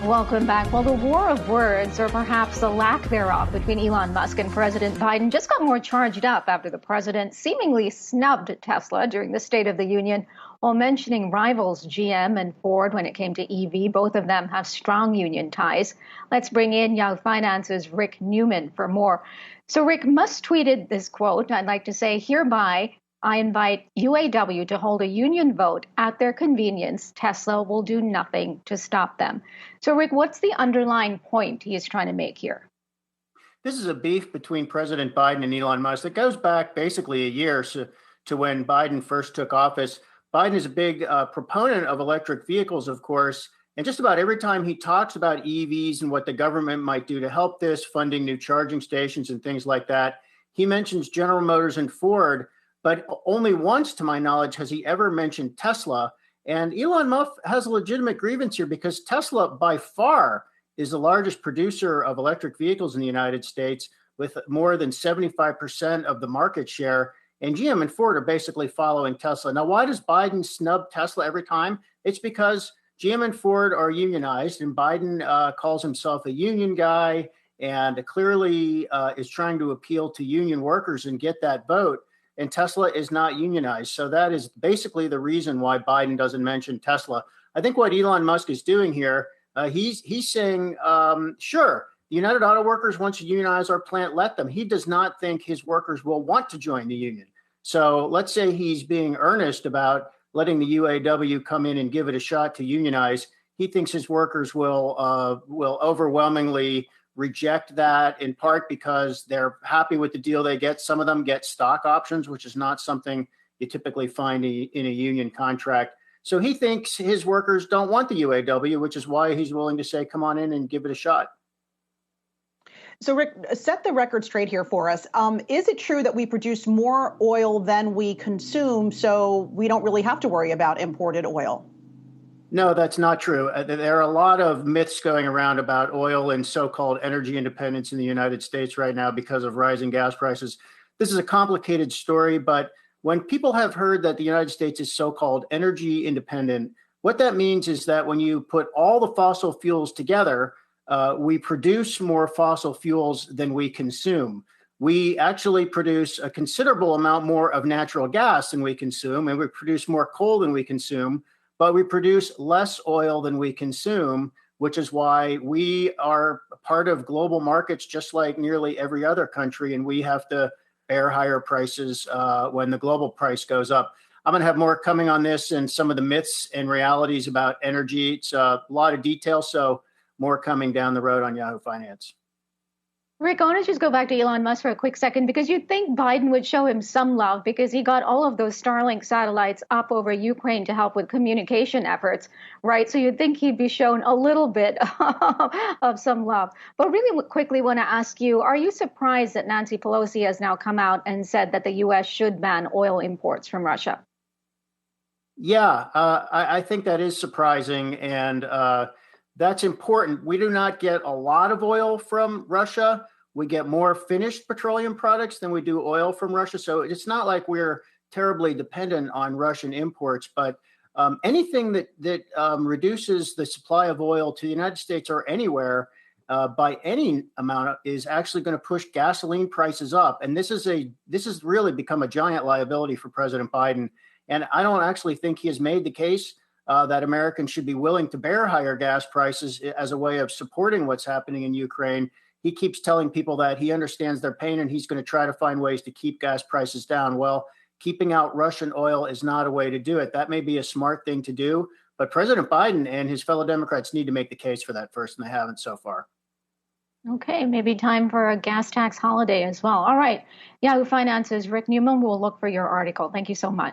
Welcome back. Well, the war of words, or perhaps the lack thereof, between Elon Musk and President Biden just got more charged up after the president seemingly snubbed Tesla during the State of the Union while mentioning rivals GM and Ford when it came to EV. Both of them have strong union ties. Let's bring in Yahoo Finance's Rick Newman for more. So Rick, Musk tweeted this quote, I'd like to say, hereby, I invite UAW to hold a union vote at their convenience. Tesla will do nothing to stop them. So, Rick, what's the underlying point he is trying to make here? This is a beef between President Biden and Elon Musk that goes back basically a year to when Biden first took office. Biden is a big proponent of electric vehicles, of course. And just about every time he talks about EVs and what the government might do to help this, funding new charging stations and things like that, he mentions General Motors and Ford. But only once, to my knowledge, has he ever mentioned Tesla. And Elon Musk has a legitimate grievance here because Tesla, by far, is the largest producer of electric vehicles in the United States with more than 75% of the market share. And GM and Ford are basically following Tesla. Now, why does Biden snub Tesla every time? It's because GM and Ford are unionized, and Biden calls himself a union guy and clearly is trying to appeal to union workers and get that vote. And Tesla is not unionized. So that is basically the reason why Biden doesn't mention Tesla. I think what Elon Musk is doing here, he's saying, sure, the United Auto Workers wants to unionize our plant, let them. He does not think his workers will want to join the union. So let's say he's being earnest about letting the UAW come in and give it a shot to unionize. He thinks his workers will overwhelmingly reject that, in part because they're happy with the deal they get. Some of them get stock options, which is not something you typically find in a union contract. So he thinks his workers don't want the UAW, which is why he's willing to say, come on in and give it a shot. So, Rick, set the record straight here for us. Is it true that we produce more oil than we consume, so we don't really have to worry about imported oil? No, that's not true. There are a lot of myths going around about oil and so-called energy independence in the United States right now because of rising gas prices. This is a complicated story, but when people have heard that the United States is so-called energy independent, what that means is that when you put all the fossil fuels together, we produce more fossil fuels than we consume. We actually produce a considerable amount more of natural gas than we consume, and we produce more coal than we consume. But we produce less oil than we consume, which is why we are part of global markets, just like nearly every other country, and we have to bear higher prices when the global price goes up. I'm going to have more coming on this and some of the myths and realities about energy. It's a lot of detail, so more coming down the road on Yahoo Finance. Rick, I want to just go back to Elon Musk for a quick second, because you'd think Biden would show him some love because he got all of those Starlink satellites up over Ukraine to help with communication efforts, right? So you'd think he'd be shown a little bit of some love. But really quickly want to ask you, are you surprised that Nancy Pelosi has now come out and said that the U.S. should ban oil imports from Russia? Yeah, I think that is surprising, and that's important. We do not get a lot of oil from Russia. We get more finished petroleum products than we do oil from Russia. So it's not like we're terribly dependent on Russian imports, but anything that reduces the supply of oil to the United States or anywhere by any amount is actually going to push gasoline prices up. And this has really become a giant liability for President Biden. And I don't actually think he has made the case that Americans should be willing to bear higher gas prices as a way of supporting what's happening in Ukraine. He keeps telling people that he understands their pain and he's going to try to find ways to keep gas prices down. Well, keeping out Russian oil is not a way to do it. That may be a smart thing to do, but President Biden and his fellow Democrats need to make the case for that first, and they haven't so far. Okay, maybe time for a gas tax holiday as well. All right. Yahoo Finance's Rick Newman will look for your article. Thank you so much.